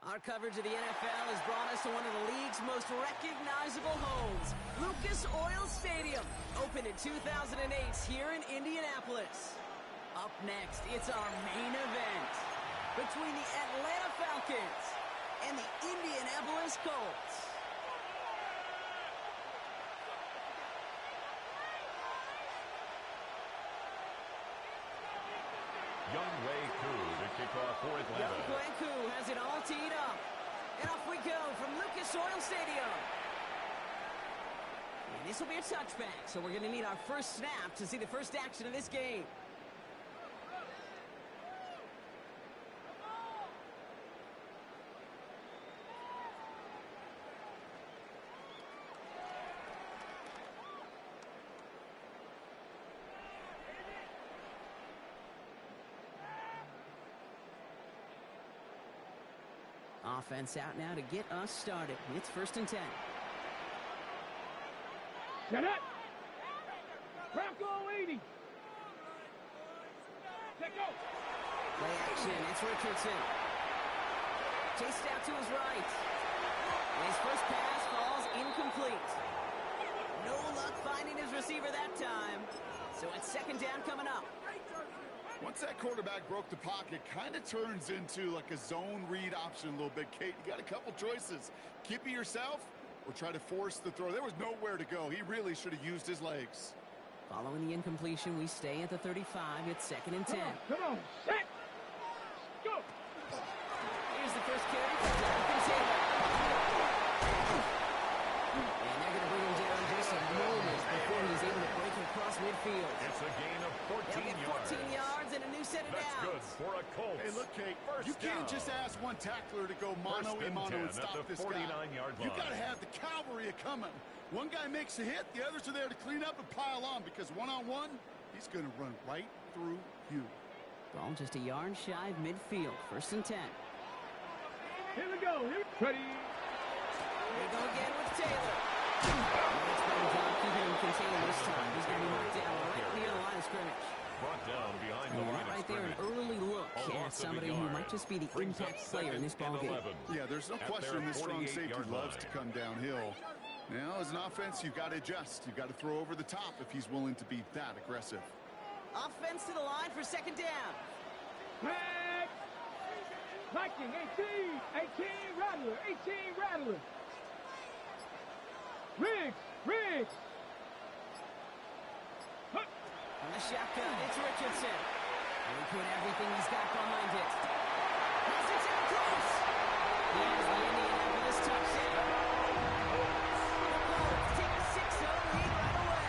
Our coverage of the NFL has brought us to one of the league's most recognizable homes, Lucas Oil Stadium, opened in 2008 here in Indianapolis. Up next, it's our main event between the Atlanta Falcons and the Indianapolis Colts. For Atlanta. Young has it all teed up. And off we go from Lucas Oil Stadium. And this will be a touchback, so we're going to need our first snap to see the first action of this game. Offense out now to get us started. It's 1st and 10. Set up. Bronco 80. Take go. Play action. It's Richardson. Chased out to his right. His first pass falls incomplete. No luck finding his receiver that time. So it's 2nd down coming up. Once that quarterback broke the pocket, kind of turns into like a zone read option a little bit. Kate, you got a couple choices. Keep it yourself or try to force the throw. There was nowhere to go. He really should have used his legs. Following the incompletion, we stay at the 35. It's 2nd and 10. Come on, set. Go. Here's the first carry for Jonathan Taylor. And they're going to bring him down just a moment before he's able to break across midfield. It's a gain of 14 yards and a new set of downs. That's good for a Colts. Hey, look, Kate, you can't just ask one tackler to go mano-a-mano and stop this guy. 49-yard line. You got to have the cavalry coming. One guy makes a hit, the others are there to clean up and pile on because one-on-one, he's going to run right through you. Ball just a yard shy of midfield. 1st and 10. Here we go. Ready. Here we go again with Taylor. It's better job keeping him contained this time. He's going to be knocked down right near the line of scrimmage. Brought down behind the line right there, an early look at somebody who might just be the impact player in this ballgame. Yeah, there's no question this strong safety loves to come downhill. Now, as an offense, you've got to adjust. You've got to throw over the top if he's willing to be that aggressive. Offense to the line for 2nd down. Back. Viking, 18 Rattler, 18 Rattler. Riggs. On the shotgun, it's Richardson. And he put everything he's got behind it. Yes, it's out close. Here's the Indianapolis touchdown. The Colts take a 6-0 lead right away.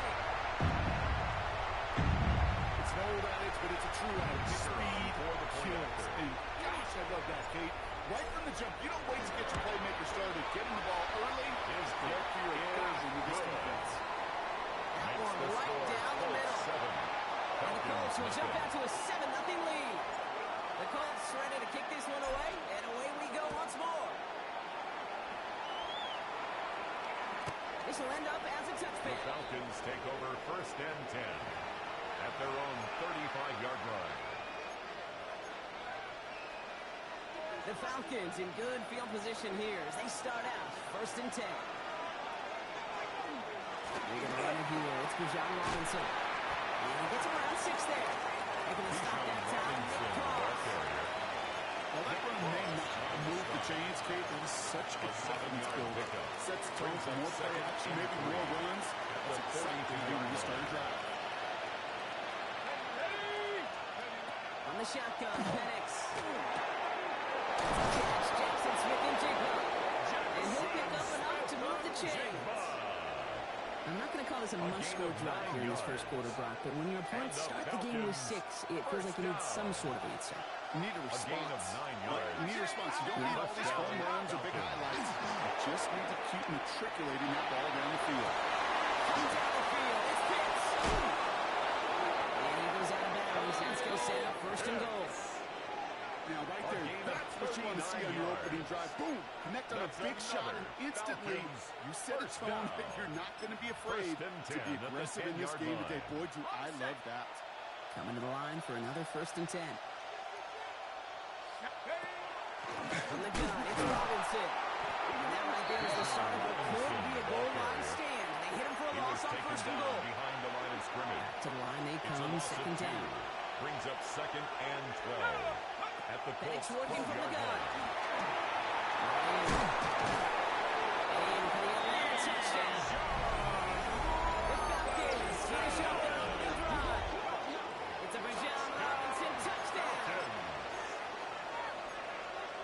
It's an old adage, but it's a true adage. Speed kills. And gosh, I love that, Kate. Right from the jump, you don't wait to get your playmaker started. Getting the ball early is good for your in this defense. That one right down the middle. And the Colts will jump out to a 7-0 lead. The Colts ready to kick this one away, and away we go once more. This will end up as a touchback. The Falcons take over 1st and 10 at their own 35-yard line. The Falcons in good field position here as they start out 1st and 10. They're going to run it here. It's Bijan Robinson. And he gets around 6 there. They're going to stop that time. Well, that run may not move the chains, Kate. That is such a confidence builder. Sets the tone for more play action, maybe more runs. That's exactly what you do when you start a drive. On the shotgun, Penix. Catch, Jackson Smith-Njigba. And he'll pick up enough to move the chains. I'm not going to call this a must-score drive here in this first quarter, Brock, but when your opponents start the game with 6, it feels like you need some sort of answer. You need a response. A gain of 9 yards. You need a response. You don't need all these home runs or big highlights. You just need to keep matriculating that ball down the field. Comes down the field. It's Pitts. And he goes out of bounds. That's going to set up 1st and goal. Now, right there, that's what you want to see on your opening drive. Boom! Connect on a big shot, and instantly you set a tone that you're not going to be afraid to be aggressive in this game today. Boy, do I love that. Coming to the line for another 1st and 10. From the gun, it's Robinson. And that right there is the start of what could be a goal line stand. They hit him for a loss on first and goal. Behind the line of scrimmage. Back to the line they It's a come, loss of second 2. down. Brings up second and 12. At the Penix Colts working from the 12-yard gun. line. And for the Atlanta touchdown. The Falcons finish up their opening drive. It's a Bijan Robinson touchdown.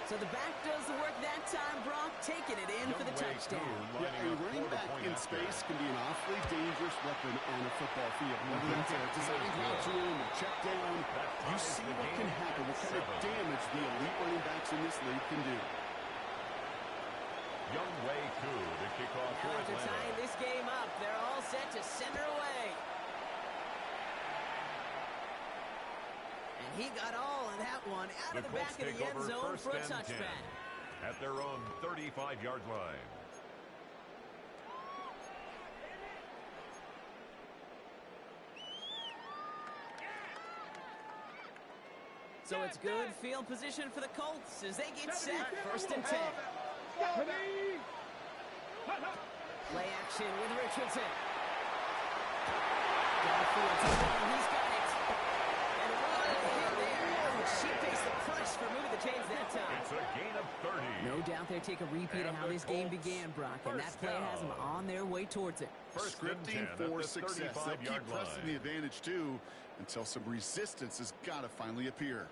So the back does the work that time, Brock, taking it in for the touchdown. Yeah, a running back in space can be an awfully dangerous weapon on a football field. Whether it's a design route room or check down, you see what can happen, what kind of damage the elite running backs in this league can do. Young Wei Koo to kick off for Now after Atlanta. tying this game up, they're all set to send her away. And he got all of that one out of the back of the end zone for a touchback. At their own 35-yard line. So it's good field position for the Colts as they get set, first and 10. Ready? Play action with Richardson. Downfield to Brown, he's got it. And what a hit there. Oh, she faced the price for moving the chains that time. It's a gain of 30. No doubt they take a repeat of how this game began, Brock, and that play has them on their way towards it. First and Scripting 10 at for the success. They'll keep 35-yard pressing line. the advantage, too, until some resistance has got to finally appear.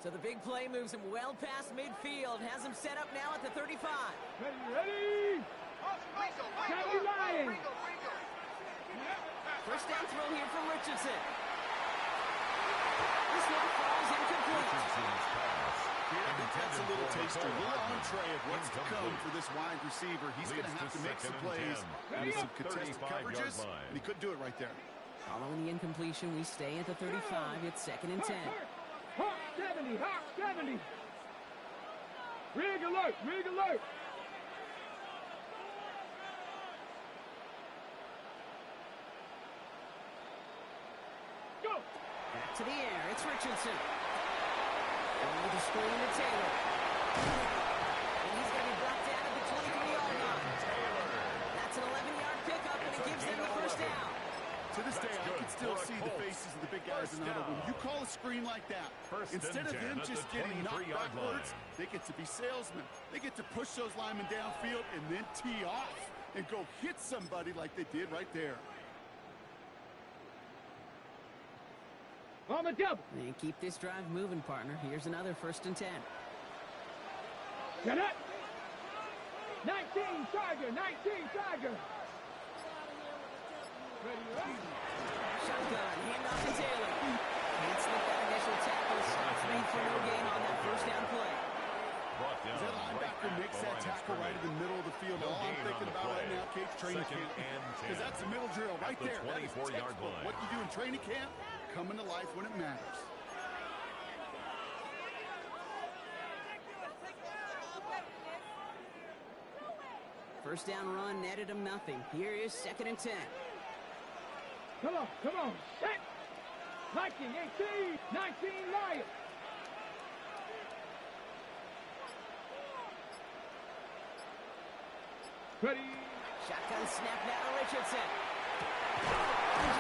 So the big play moves him well past midfield, has him set up now at the 35. Ready? County Lions. First down throw here from Richardson. This one falls incomplete. Richardson's pass. I think that's a little Intended for taster, a little Hardman. entree of what's to come Incomplete. for this wide receiver. He's going to have to make some Leads to plays second and 10. with some contested 35-yard coverages, line. and he couldn't do it right there. Following the incompletion, we stay at the 35. It's second and 10. Hawk 70, Hawk 70. Rig alert, rig alert. Go. Back to the air. It's Richardson. Over the screen to Taylor. And he's going to be brought down at the 23-yard line. That's an 11-yard pickup, and it gives them the first down. To this day, I good can still for a see the Colts. faces of the big guys in the huddle. When you call a screen like that, First and instead of 10 them at just the getting knocked 23-yard backwards, line. they get to be salesmen. They get to push those linemen downfield and then tee off and go hit somebody like they did right there. On the double. And keep this drive moving, partner. Here's another first and 10. Get up. 19 Tiger, 19 Tiger. Ready? Shotgun, handoff to Taylor. Can't slip that initial tackle. Stops made for no gain on that first down play. Brought down As that right linebacker at makes the that line of tackle right in scrimmage. the middle of the field, No all I'm gain on thinking the about right play. now, Cape's training Second camp. and 10. Because that's a middle drill right the there. That is 24-yard textbook. line. What you do in training camp, coming to life when it matters. First down run netted him nothing. Here is second and 10. Come on. Set. 19, 18, 19 Lions. Ready? Shotgun snap now to Richardson.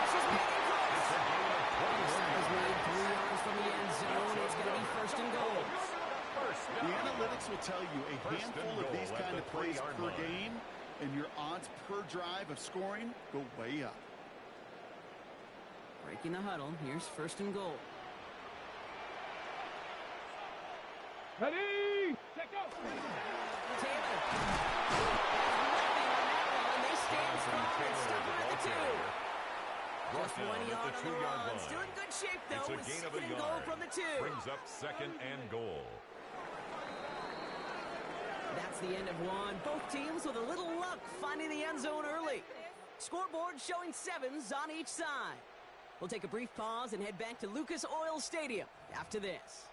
She's making close. Stop is made 3 yards from the end zone. It's going to be first and goal. The analytics will tell you a First and handful of goal these at kind the of plays 3-yard per line. game, and your odds per drive of scoring go way up. Breaking the huddle. Here's first and goal. Ready? Set go. Taylor. Nothing on that one. They stand strong and stop him at the 2. Just 1 yard on the run. Still in good shape, It's though, a with gain of a second and goal yard. from the 2. Brings up second and goal. That's the end of one. Both teams with a little luck finding the end zone early. Scoreboard showing 7s on each side. We'll take a brief pause and head back to Lucas Oil Stadium after this.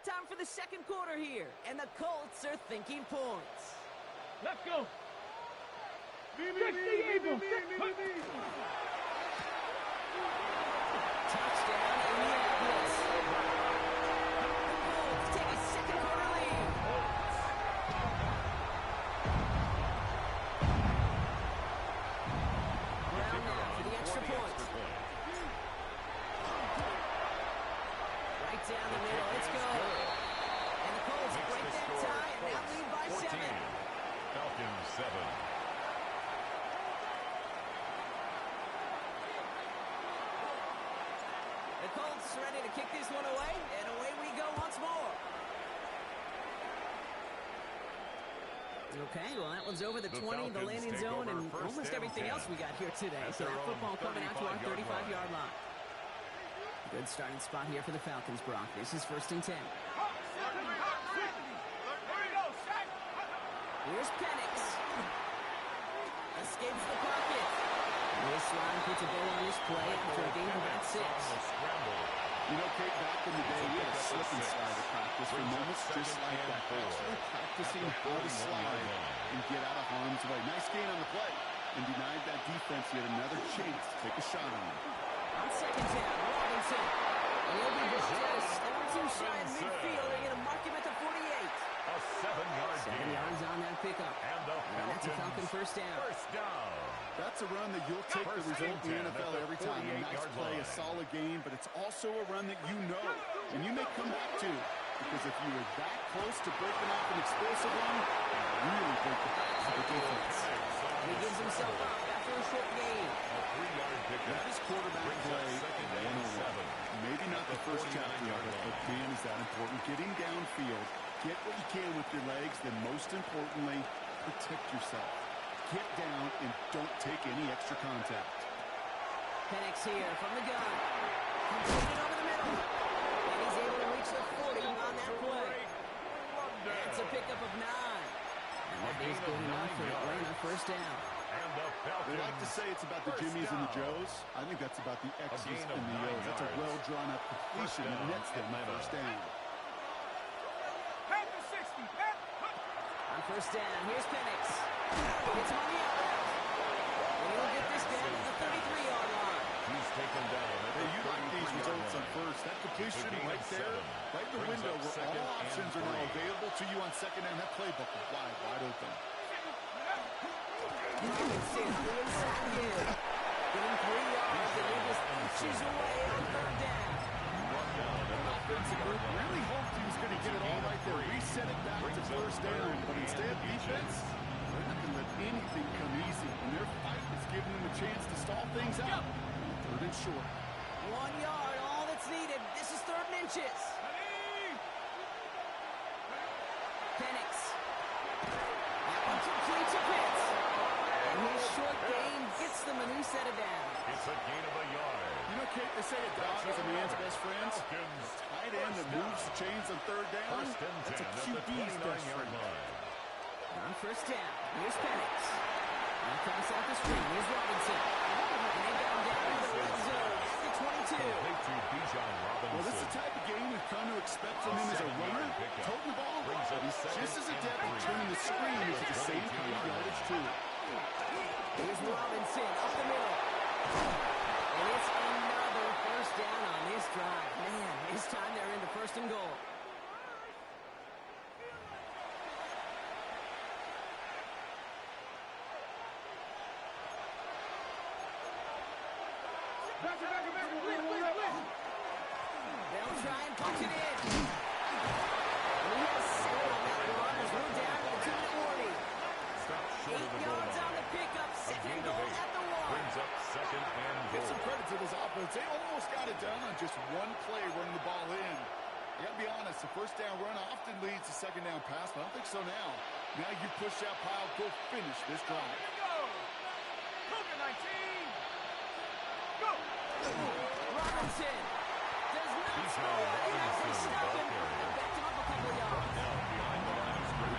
Time for the second quarter here, and the Colts are thinking points. Let's go. Touchdown, Indianapolis. The Colts take a second quarter lead. Brown now for the extra point. Right down the middle. Let's go. And the Colts break that tie and now lead by 7. Falcons 7. The Colts ready to kick this one away, and away we go once more. Okay, well, that one's over the 20, the landing zone, and almost everything else we got here today. So that football coming out to our 35-yard line. Good starting spot here for the Falcons, Brock. This is 1st and 10. Here's Penix. Escapes the pocket. This line puts a bow on this play after a gain of about 6. You know, Kate, back in the day, we had a slip and slide at practice for moments just like that. Actually practicing how to slide and get out of harm's way. Nice gain on the play and denied that defense yet another chance to take a shot on him. On 2nd down, Robinson. And he'll be just a step or two shy in midfield. They're going to mark him at the 48. A 7-yard 7 yards on that pickup. And that's a Falcon first down. That's a run that you'll take the result in the NFL every time. A nice play, a solid game, but it's also a run that you know and you may come back to. Because if you were that close to breaking off an explosive run, really break the backs of the defense. And he gives himself up after a short gain. A 3-yard pickup. That is quarterback play 101. Maybe not the first chapter of it, but man, is that important. Getting downfield, get what you can with your legs, then most importantly, protect yourself. Get down and don't take any extra contact. Penix here from the gun. Completed over the middle. And he's able to reach the 40 on that play. That's a pickup of 9. And that is good enough for Atlanta first down. They like to say it's about the Jimmies and the Joes. I think that's about the X's and the O's. That's a well-drawn up completion that nets them first down. On first down, here's Penix. It's on the outlet. And he'll get this down to the 33-yard line. He's taken down. Hey, you like these results on first. That completion right there, right in the window where all options are now available to you on second down. That playbook is wide open. Robinson, the inside again. Getting 3 yards, and he just inches away on 3rd down. Offensive group really hoped he was going to get it all right there. Reset it back to first down. But instead, defense, they're not going to let anything come easy. And their fight is giving them a chance to stall things out. 3rd and short. 1 yard, all that's needed. This is 3rd and inches. Penix. That one complete to Pitts. And his short gain gets them, and he set it down. It's a gain of a yard. You know, Kate, they say a dog is a man's best friend. Tight end that moves the chains on 3rd down. That's a QB's best friend. On first down, here's Penix. Now comes off the screen. Here's Robinson. And they got him down in the red zone at the 22. Well, this is the type of game we've come to expect from him as a runner. Toting the ball, he's just as adept at turning the screen into the same kind of yardage, too. Here's Robinson up the middle. And it's another first down on this drive. Man, this time they're into 1st and goal. They'll try and punch it in. And he has 7 on that run as we're down to the 2-minute warning. 8 yards on the pickup. 2nd and goal at the 1. Brings up 2nd and Get goal. some credit to this offense. They almost got it done on just one play running the ball in. You got to be honest, the first down run often leads to second down pass, but I don't think so now. Now you push that pile, go finish this drive. Robinson does not score, but he actually stopped him and backed him up a couple of yards.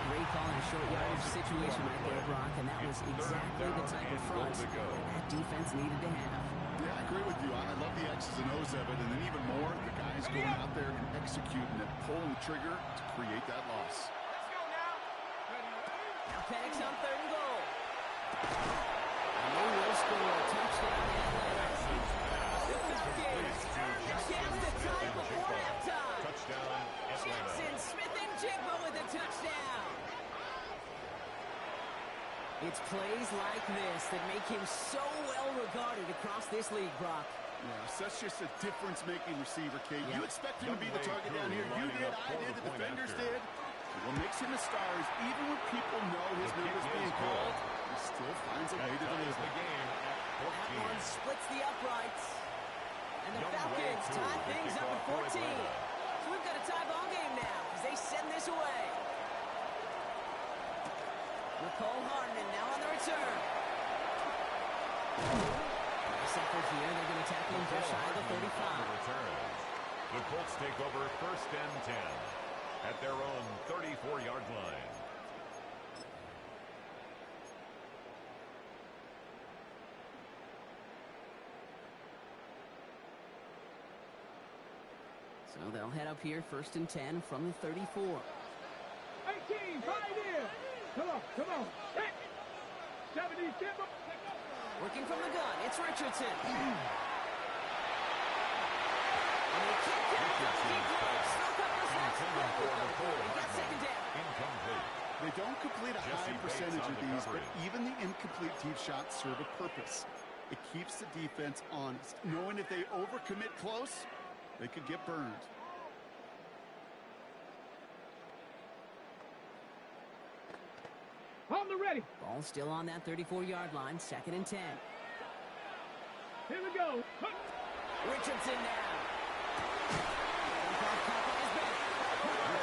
Great call in a short yardage situation right there, Brock, and that was exactly the type of front that defense needed to have. Yeah, I agree with you. I love the X's and O's of it, and then even more, the guys going out there and executing it, pulling the trigger to create that loss. Now Penix on 3rd and goal. And they will score a touchdown Atlanta. The Falcons, a chance to tie it before halftime. Touchdown, Atlanta. Jackson Smith and Jigba with a touchdown. It's plays like this that make him so well regarded across this league, Brock. Yeah, such just a difference-making receiver, Kate. You expect him to be the target down here. You did, I did, the defenders did. What makes him a star is even when people know his number's being called, he still finds a way to deliver. The game at That 14. one splits the uprights. And the Falcons tie things up at 14. So we've got a tie ball game now as they send this away. Nicole Hardman now on the return. Nice effort here. They're going to tackle him just shy of the 35. Returns. The Colts take over 1st and 10 at their own 34-yard line. So they'll head up here 1st and 10 from the 34. 18, right in. Come on. Hit. 70, Timber. Working from the gun, it's Richardson. And they kick it across deep left. Still a couple of snaps to play with them. They got 2nd down. Incomplete. They don't complete a Jesse high Bates percentage on of the these, but coverage. even the incomplete deep shots serve a purpose. It keeps the defense honest, knowing if they overcommit close, they could get burned. On the ready. Ball still on that 34-yard line, 2nd and 10. Here we go. Richardson now.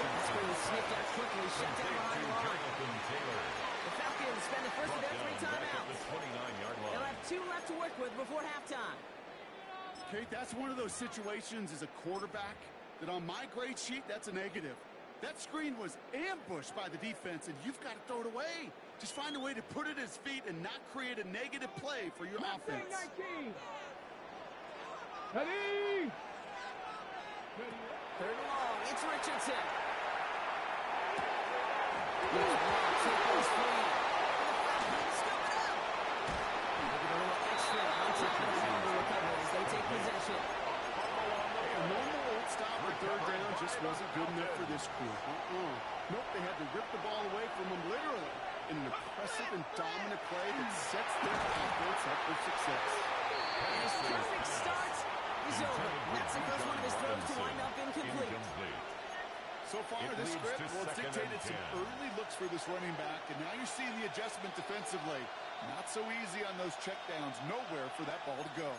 That's where he sniffed out quickly, shut down behind the line. Jonathan Taylor. The Falcons spend the first of their 3 Back at timeouts. the 29-yard line. They'll have 2 left to work with before halftime. Kate, that's one of those situations as a quarterback that on my grade sheet, that's a negative. That screen was ambushed by the defense, and you've got to throw it away. Just find a way to put it at his feet and not create a negative play for your offense. 19. Ready. 3rd and long, it's Richardson. Here's one, Chipper's free. And the Falcons scoop it up. They'll get a little extra on top of the number recovery as they take possession. A normal old stop or 3rd down just wasn't good enough for this crew. Nope, they had to rip the ball away from them literally in an impressive and dominant play that sets their offense up for success. And his perfect start is over. That's the first one of his throws to wind up incomplete. So far, It this leads script, to well, it's 2nd and dictated some 10. early looks for this running back, and now you're seeing the adjustment defensively. Not so easy on those checkdowns. Nowhere for that ball to go.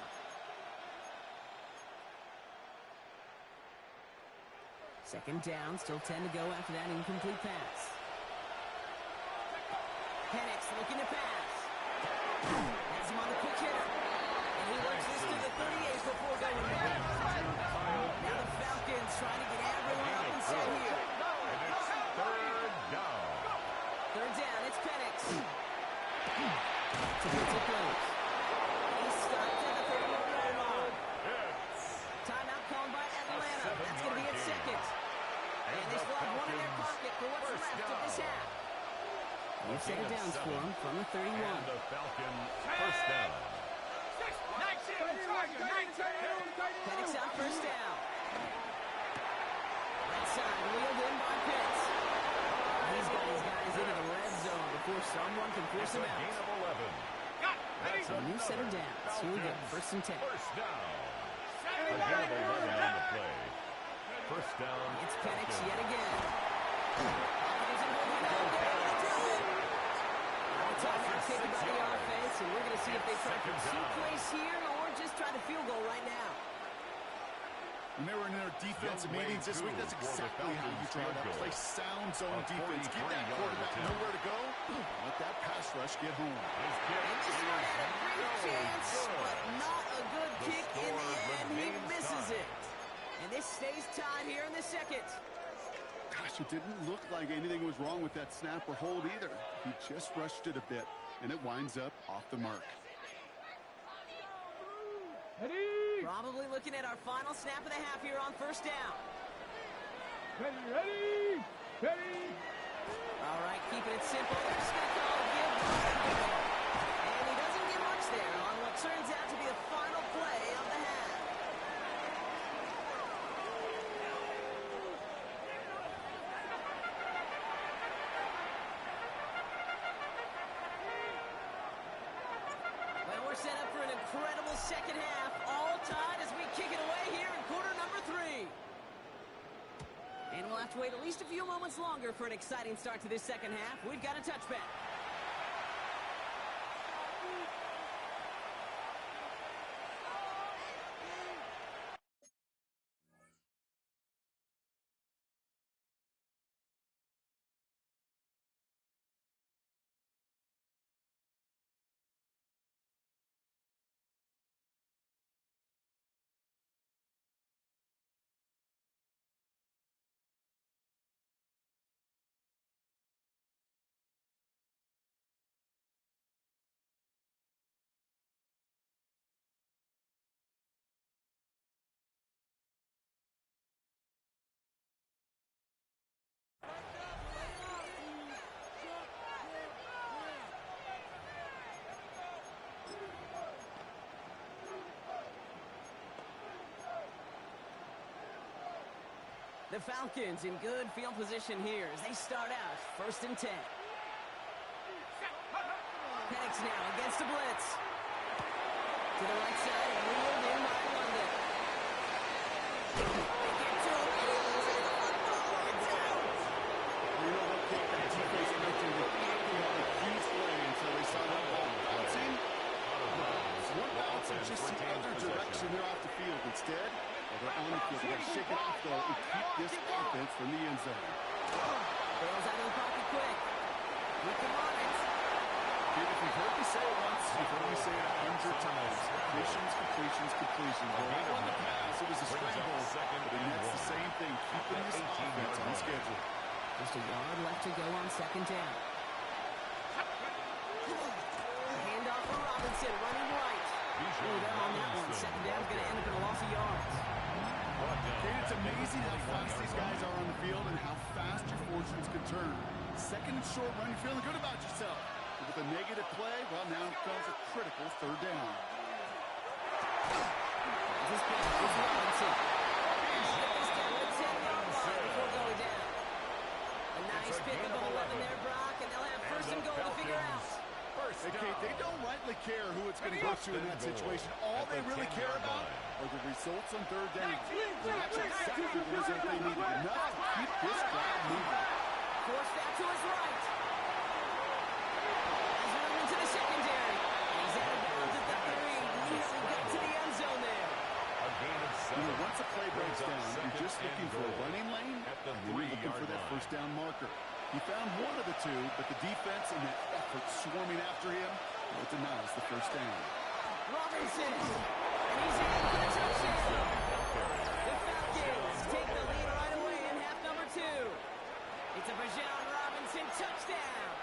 Second down, still 10 to go after that incomplete pass. Penix looking to pass. Has him on the quick hitter. And he works this to the 38 before going back. Now the Falcons trying to get everyone up and set here. And it's 3rd down. 3rd down, it's Penix. To get to close. He's stopped at the 31-yard line. Timeout called by Atlanta. That's going to be its 2nd. And they still have 1 in their pocket for what's left of this half. They've set it down for him from the 31. And the Falcons 1st down. Penix out 1st down. Right side wheeled in by Pitts. He's got his guys into the red zone before someone can force him Gain out. of 11. That's So a new set of downs. Here we go, 1st and 10. 1st down. A gain of 11 on the play. 1st down. It's Penix yet again. Timeout taken by the offense, and we're going to see if they try for 2 plays here or just try to field goal right now. When they were in their defensive meetings this week, that's exactly how you try to play sound zone defense. Give that quarterback nowhere to go. Let that pass rush get home. And this one had a great chance, but not a good kick in the end. He misses it. And this stays tied here in the 2nd. Gosh, it didn't look like anything was wrong with that snap or hold either. He just rushed it a bit, and it winds up off the mark. Ready. Probably looking at our final snap of the half here on 1st down. Ready. All right, keeping it simple. They're just going to call it give. sticks there on what turns out to be the final play of the half. Well, we're set up for an incredible second half. All tied as we kick it away here in quarter number 3. And we'll have to wait at least a few moments longer for an exciting start to this second half. We've got a touchback. The Falcons in good field position here as they start out first and 10. Penix now against the blitz. To the right side and wheeled in by London. They get to him. It's out. You know what, Kate? That defense mentioned the acting of a huge play until they saw that ball bouncing. One bounce and just the other direction. They're off the field. Instead, they're on the field. They got to shake it off, though, and keep this offense from the end zone. Bails out of the pocket quick. We come on it. Kid, if you've heard me say it once, you've heard me say it 100 times. Completions, completions, completions. Well, right on the pass, it was a scramble. But the Nets, the same thing, keeping this offense on schedule. Just a yard left to go on second down. Handoff for Robinson, running right. Ooh, they're on that one. Second down is going to end up in a loss of yards. Kate, it's amazing how fast these guys are on the field and how fast your fortunes can turn. Second and short run, you're feeling good about yourself. But with a negative play, well, now comes a critical third down. This pick is Robinson. Get this down to the 10-yard line before going down. A nice pickup of 11 there, Brock, and they'll have first and goal to figure out. Hey, Kate, they don't rightly care who it's going to go to in that situation. All they really care about are the results on third down. That's exactly the result they need. Enough to keep this crowd moving. Forced out to his right. He's running into the secondary. He's out of bounds at the 3. Needs to get to the end zone there. A gain of 7. You know, once a play breaks down, you're just looking for a running lane, and you're looking for that first down marker. He found one of the two, but the defense and that effort swarming after him, it denies the first down. Robinson, and he's in for the touchdown. The Falcons take the lead right away in half number 2. It's a Bijan Robinson touchdown.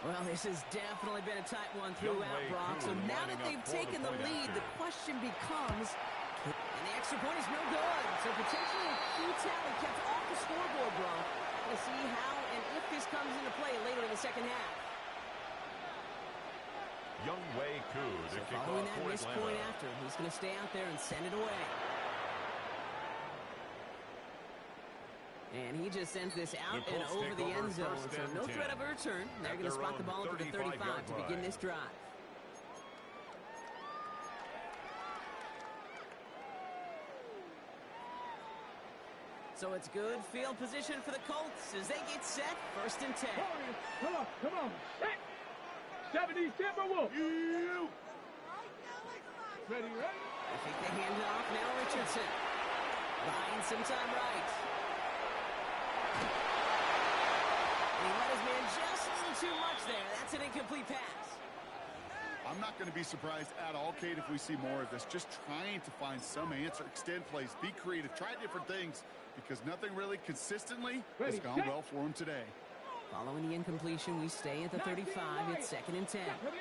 Well, this has definitely been a tight one throughout, Brock. So now that they've taken the lead, the question becomes, and the extra point is no good. So potentially a key tally kept off the scoreboard, Brock. We'll see how and if this comes into play later in the second half. Younghoe Koo to kick Following off that for missed Atlanta. point after, he's going to stay out there and send it away. And he just sends this out and over the end zone, so no threat of a return. They're going to spot the ball at the 35 to begin this drive. So it's good field position for the Colts as they get set, first and 10. Come on, come on. Hey! 70s Timberwolves. You. Ready, ready? They take the handoff, now Richardson. Buying some time right. And he let his man just a little too much there. That's an incomplete pass. I'm not going to be surprised at all, Kate, if we see more of this. Just trying to find some answer, extend plays, be creative, try different things, because nothing really consistently has gone well for him today. Following the incompletion, we stay at the 35. It's second and 10. From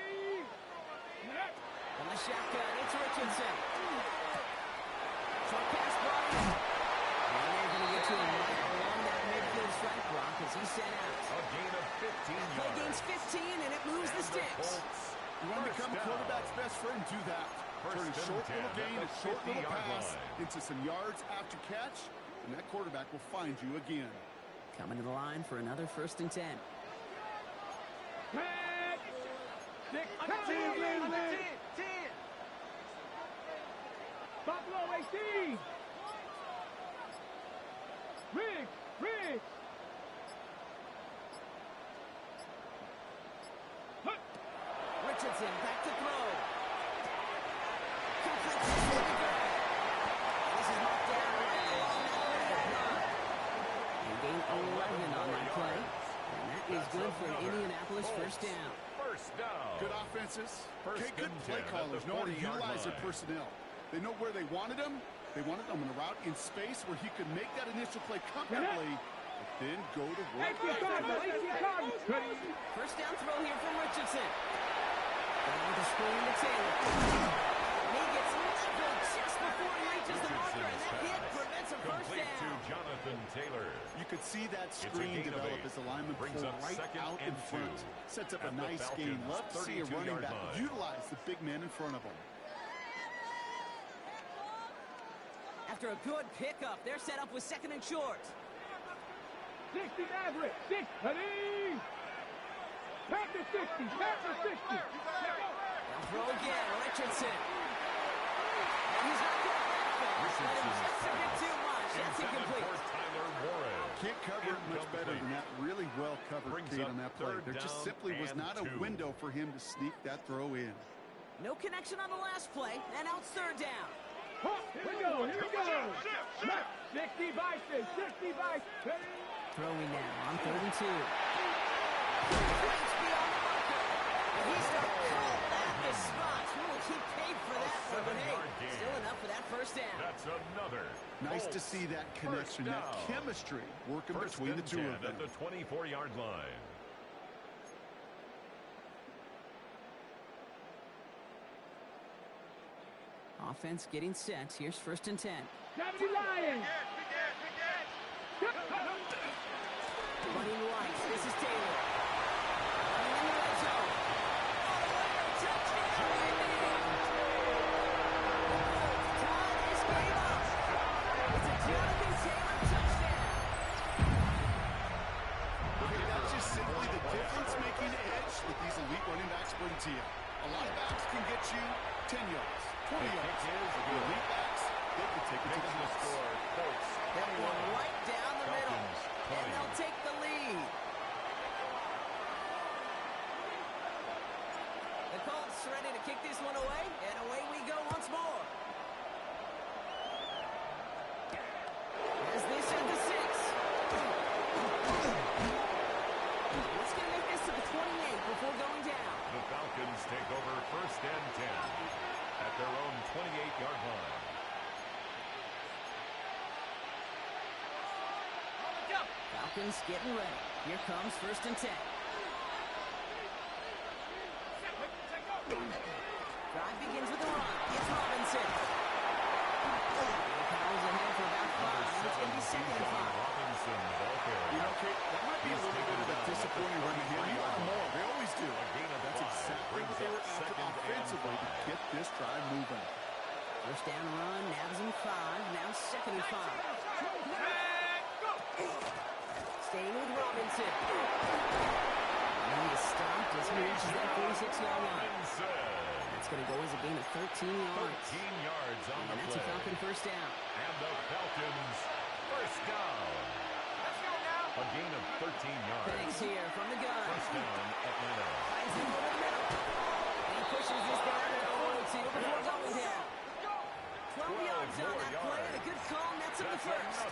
the shotgun, it's Richardson. Short pass brought in. And they're going to get to him right along that midfield strike block as he's sent out. A gain of 15 yards. Play gains 15, and it moves the sticks. Colts become a quarterback's best friend, do that. Turn a short little gain, a short little pass into some yards after catch, and that quarterback will find you again. Coming to the line for another 1st and 10. Buffalo 18. Riggs. Richardson back to throw. Completes this to the guy. This is knocked down and gain 11 on that play. And that is good for an Indianapolis first down. Good offenses. Good play callers know how to utilize their personnel. They know where they wanted them. They wanted them in a route in space where he could make that initial play comfortably, but then go to work. First down throw here from Richardson. Going with the screen to Taylor. And he gets leveled just before he reaches the marker, and that hit prevents a first down. To Jonathan Taylor. You could see that screen develop as the lineman pulled right out in front. Sets up a nice game. Love to see a running back utilize the big man in front of him. After a good pickup, they're set up with 2nd and short. 60 Maverick, 60. Back to 60. They'll throw again, Richardson. And he's not going back. Just a bit too much. That's incomplete. Can't cover it much better than that. Really well covered, Kate, on that play. There just simply was not a window for him to sneak that throw in. No connection on the last play, and out 3rd down. Here we go. 60 Vikings. Throwing now on 3rd and 2. Breaks beyond the marker. And he's not called at the spot. He paid for that one, but hey, still enough for that first down. That's another. Nice to see that connection, that chemistry working between the two of them. At the 24-yard line. Offense getting set. Here's 1st and 10. 70 Lions. Running right. This is Taylor. Running in the red zone. Touchdown! Tie this game up. It's a Jonathan Taylor touchdown. That's just simply the difference-making edge that these elite running backs bring to you. A lot of backs can get you 10 yards, 20 yards. The elite backs, they can take it to the house. They'll run right down the middle, and they'll take the lead. The Colts ready to kick this one away, and away we go once more. As they set the 6. It's going to make this to the 28 before going down. The Falcons take over 1st and 10 at their own 28-yard line. Falcons getting ready. Here comes 1st and 10. Drive begins with a run. It's Robinson. Powers ahead for about 5. It's going to be 2nd and 5. You know, Kate, that might be a little bit of a disappointing run here. You want more. They always do. That's exactly what they were after offensively to get this drive moving. First down run. Navs in 5. Now 2nd and 5. Staying with Robinson. And he is stopped as he reaches that 46-yard line. That's going to go as a gain of 13 yards. 13 yards on the play. And that's a Falcon first down. And the Falcons first down. Let's go now. A gain of 13 yards. Thanks here from the gun. First down, Atlanta. Finds him over the middle. And he pushes this down to the 42 before going down. 12 yards on that play, and a good call nets him the first.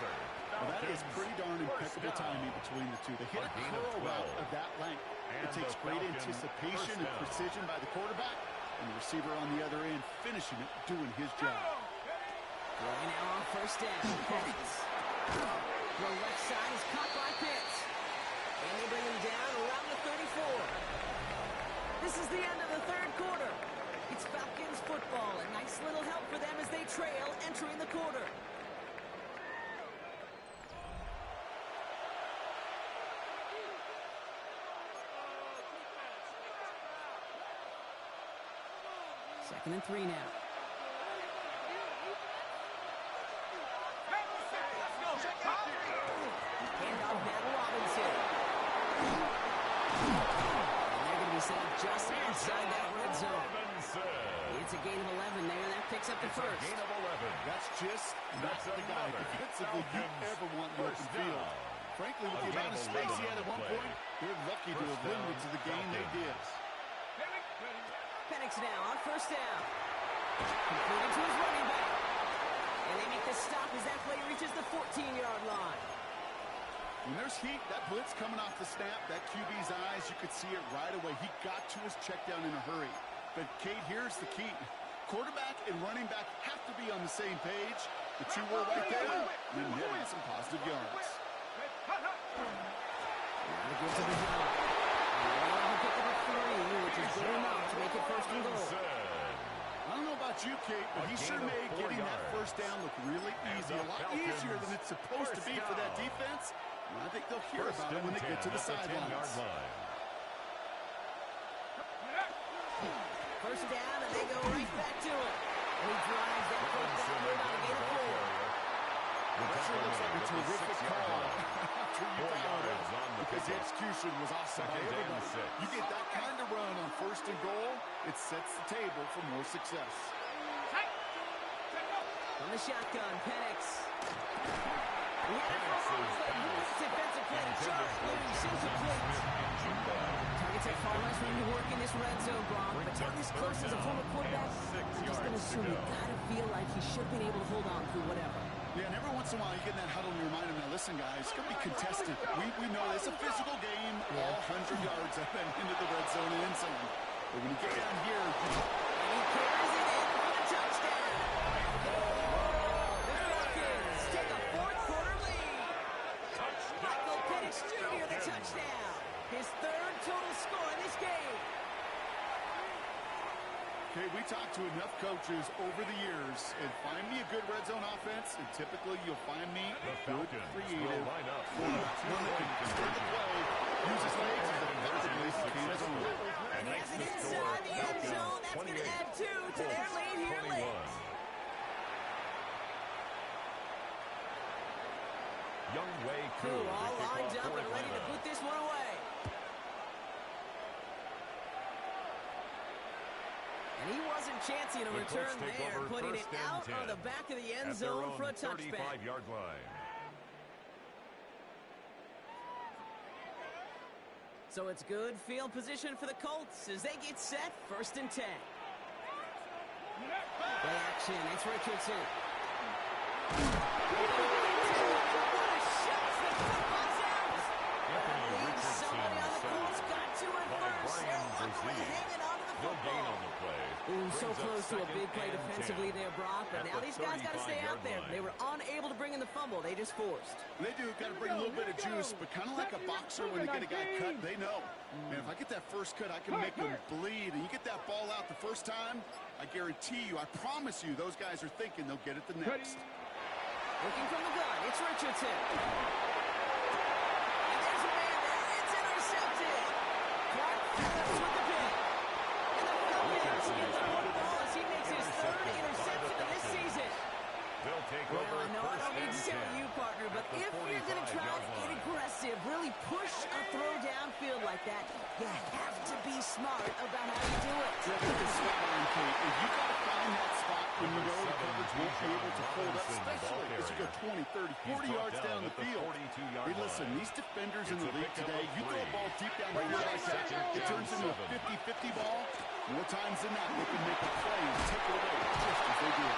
Well, that is pretty darn impeccable timing between the two. They hit a curl route of that length. It takes great anticipation and precision by the quarterback, and the receiver on the other end finishing it, doing his job. Throwing now on first down. Pitts. The left side is caught by Pitts. And they bring him down around the 34. This is the end of the 3rd quarter. It's Falcons football. A nice little help for them as they trail entering the quarter. 2nd and 3 now. Handoff now to Robinson. And they're going to be set up just inside that red zone. It's a gain of 11 there. That picks up the first. Gain of 11. That's just not the guy defensively you ever want in the open field. Frankly, with the amount of space he had at one point, they're lucky to have limited to the game they did. Penix now on 1st down. Completed to his running back. And they make the stop as that play reaches the 14-yard line. When there's heat, that blitz coming off the snap, that QB's eyes, you could see it right away. He got to his check down in a hurry. But, Kate, here's the key. Quarterback and running back have to be on the same page. The two were right there, and getting some positive yards. Now to get to the drive. And they'll pick up a 3, which is good enough to make it 1st and goal. I don't know about you, Kate, but he sure made getting that 1st down look really easy. A lot easier than it's supposed to be for that defense. And I think they'll hear about it when they get to the sidelines. 1st down, and they go right back to it. And he drives that 1st down for about a gain of 4. That sure looks like a terrific call after you fouled it, because the execution was awesome by everybody. You get that kind of run on 1st and goal, it sets the table for more success. On the shotgun, Penix. Defensive play, charge, incomplete. Targets have far less room to work in this red zone, Brock, but down this close as a former quarterback, I'm just going to assume you got to feel like he should have been able to hold on through whatever. Yeah, and every once in a while you get in that huddle and you remind him, now listen guys, it's going to be contested. We know it's a physical game, all 100 yards up and into the red zone and inside. But when you get down here, and he carries it in for the touchdown. The Falcons take a 4th quarter lead. Michael Penix Jr. the touchdown. His 3rd total score in this game. Okay, we talked to enough coaches over the years, and find me a good red zone offense, and typically you'll find me a good creative one that can start the play, use his legs, and vertically scheme his own. And he has it inside the end zone. That's going to add 2 to their lead here late. Young Wei Koo all lined up and ready to put this one away. And he wasn't chancing a return there, putting it out on the back of the end zone for a touchback. 35-yard line. So it's good field position for the Colts as they get set, 1st and 10. Play action, it's Richardson. Somebody on the Colts got to it first. Luckily hanging on to the football. Ooh, so close to a big play defensively there, Brock. But now these guys got to stay out there. They were unable to bring in the fumble. They just forced. They do. Got to bring a little bit of juice, but kind of like a boxer when they get a guy cut, they know. Man, if I get that first cut, I can make him bleed. And you get that ball out the first time, I guarantee you, I promise you, those guys are thinking they'll get it the next. Looking from the gun, it's Richardson. And there's a man there. It's intercepted. Clark Phillips with the pick. And the Falcons get the football as he makes his 3rd interception of this season. They'll take Well, over. I know I don't need to tell you, partner, but if you're going to try to get aggressive, really push a throw downfield like that, you have to be smart about how you do it. Yeah, put the spot on, Kate. And you got to find that spot when you know the coverage won't be able to hold up, especially as you go 20, 30, 40 yards down the field. Hey, listen, these defenders in the league today, you throw a ball deep down the field like that, it turns into a 50-50 ball. More times than not, they can make a play and take it away just as they do.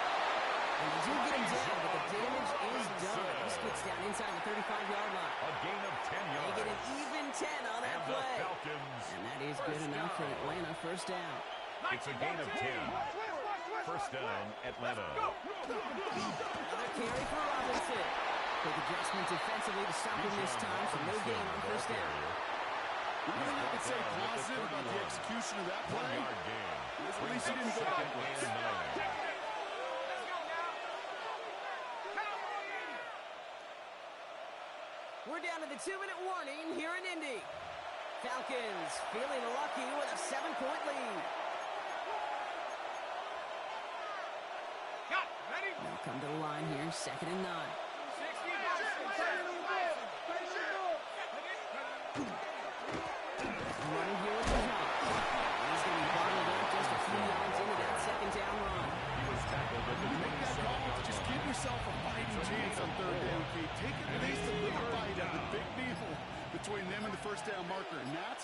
And you do get him down, but the damage is done. He gets down inside the 35-yard line. A gain of 10 yards. They get an even 10 on that play. And that is good enough for Atlanta, 1st down. It's a gain of 10. 1st down, Atlanta. Another carry for Robinson. Quick adjustment defensively to stop him this time, so no gain on 1st down. One thing I could say positive about the execution of that play is at least he didn't go backwards. We're down to the 2-minute warning here in Indy. Falcons feeling lucky with a 7-point lead. They'll come to the line here, 2nd and 9. Running here with the drop. He's going to be bottled up just a few yards into that 2nd down run. He was tackled at the Make that call. Just give yourself a fighting chance on 3rd down, Pete. Take at least a little bite of the big deal between them and the 1st down marker. And that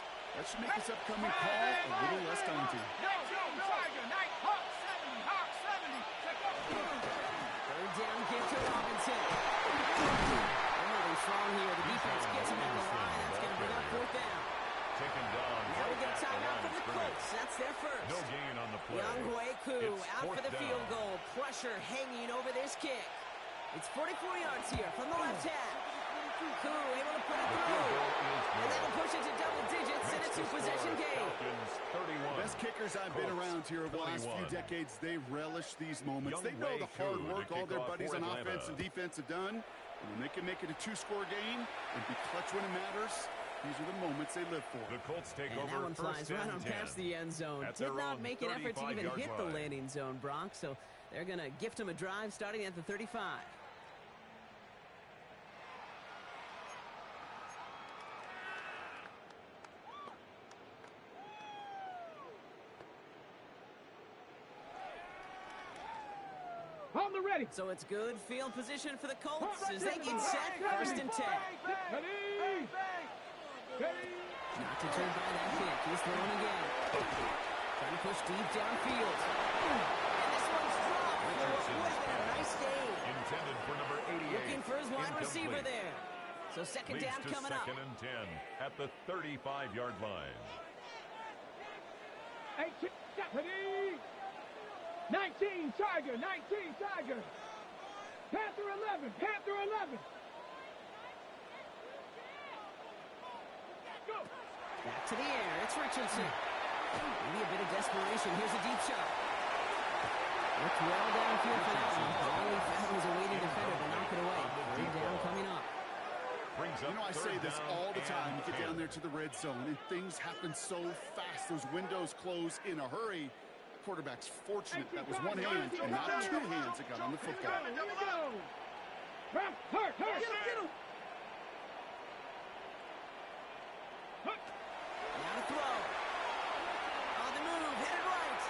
should make this upcoming call a little less daunting. 3rd down, give to Robinson. They're moving strong here. The defense gets him at the line. That's going to bring up 4th down. taken down. Now we get a timeout for the Colts. That's their first. No gain on the play. Young Ku out for the down. field goal. Pressure hanging over this kick. It's 44 yards here from the left half. Ku able to put it through. And that'll push it to double digits in a two-possession game. Best kickers I've been around here over the last few decades, they relish these moments. They know the hard work all their buddies on offense and defense have done. And when they can make it a two-score game and be clutch when it matters, these are the moments they live for. The Colts take and over that one flies right on 10 past the end zone. at Did their not own make an effort to even 35-yard hit the line. landing zone, Brock. So they're going to gift him a drive starting at the 35. On the ready. So it's good field position for the Colts as they get set 1st and 10. Ready. Ready. Not deterred by that kick. He's throwing again. Trying to push deep downfield. And this one's dropped. Would have been a nice game. Intended for number 88. Looking for his wide receiver Incomplete. there. So second Leads down to coming up. 2nd and 10 at the 35-yard line. 18. Ready. 19 Tiger. 19 Tiger. Panther 11. Panther 11. Go. Back to the air. It's Richardson. Maybe a bit of desperation. Here's a deep shot. Looked well downfield for that one. All he found was a waiting defender to knock it away. 3rd down coming up. Brings up You know, I say this all the time. You get down there to the red zone, and things happen so fast. Those windows close in a hurry. Quarterback's fortunate that was one hand and not two hands that got on the football. Here we go. Hurt. Get him. Now to throw. On the move. Headed right.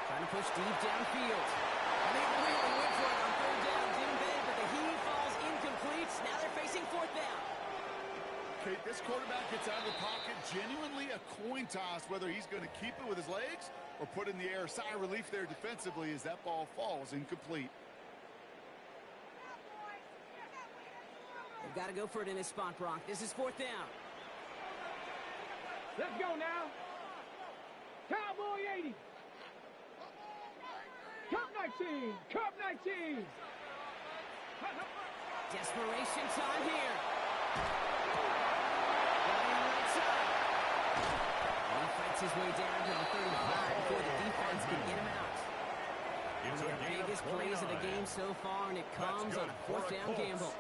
Trying to push deep downfield. And they really went for it on 3rd down. Didn't they? But the heave falls incomplete. Now they're facing 4th down. Okay, this quarterback gets out of the pocket. Genuinely a coin toss whether he's going to keep it with his legs or put in the air. Sigh of relief there defensively as that ball falls incomplete. They've got to go for it in his spot, Brock. This is 4th down. Let's go now. Cowboy 80. Cup 19. Cup 19. Desperation time here. Ryan right side. And he fights his way down to the 35 before the defense can get him out. It's One a of the gain of biggest plays of the 49. game so far, and it comes on a 4th down gamble.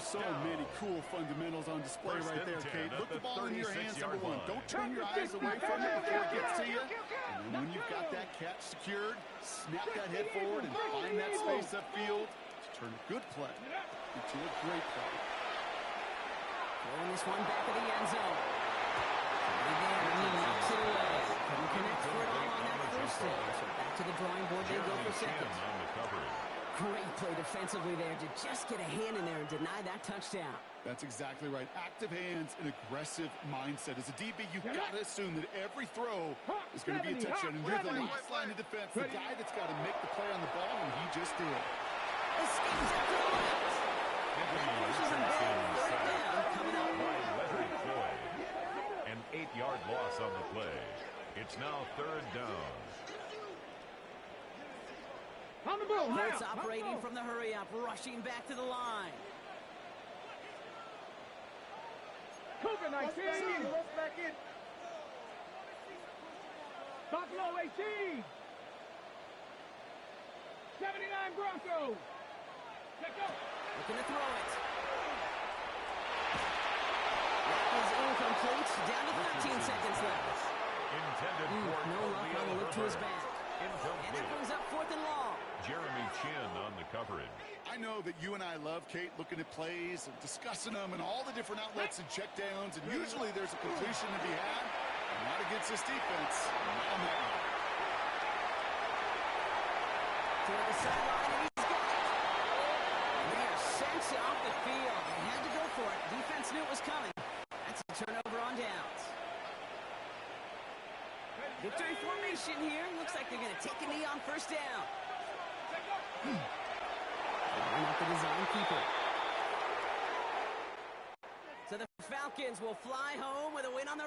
So many cool fundamentals on display First right and there, 10 Kate. at Look the the ball in your hands, number 36-yard one. line. Don't turn your eyes away from it before it gets to you. And then when you've got that catch secured, snap that head forward and find that space upfield to turn a good play into a great play. Throwing this one back of the end zone. And again, he knocks it away. Couldn't connect for it all on that first down. So back to the drawing board they go for second. On the coverage. Great play defensively there to just get a hand in there and deny that touchdown. That's exactly right. Active hands and aggressive mindset. As a DB, you've got to assume that every throw is going to be a touchdown. And you're the last line of defense, the guy that's got to make the play on the ball, and he just did. Escapes after the left. That pushes him back. 3rd down coming up. By Leonard Floyd. An 8-yard loss on the play. It's now 3rd down. On the move now. Colts operating from the hurry-up, rushing back to the line. Cougar 19. Back in. Buffalo 18. 79 Broncos. Let's go. Looking to throw it. That is incomplete. Down to 13 seconds left. Intended for No luck on the look to his back. And that Incomplete. brings up 4th and long. Jeremy chin on the coverage. I know that you and I love, Kate, looking at plays and discussing them and all the different outlets and checkdowns, and usually there's a completion to be had. Not against this defense. Not on that one. Toward the sideline, and he's got it. They are sent off the field. They had to go for it. Defense knew it was coming. That's a turnover on downs. Victory formation here. Looks like they're going to take a knee on first down. Line up the design keeper. So the Falcons will fly home with a win on the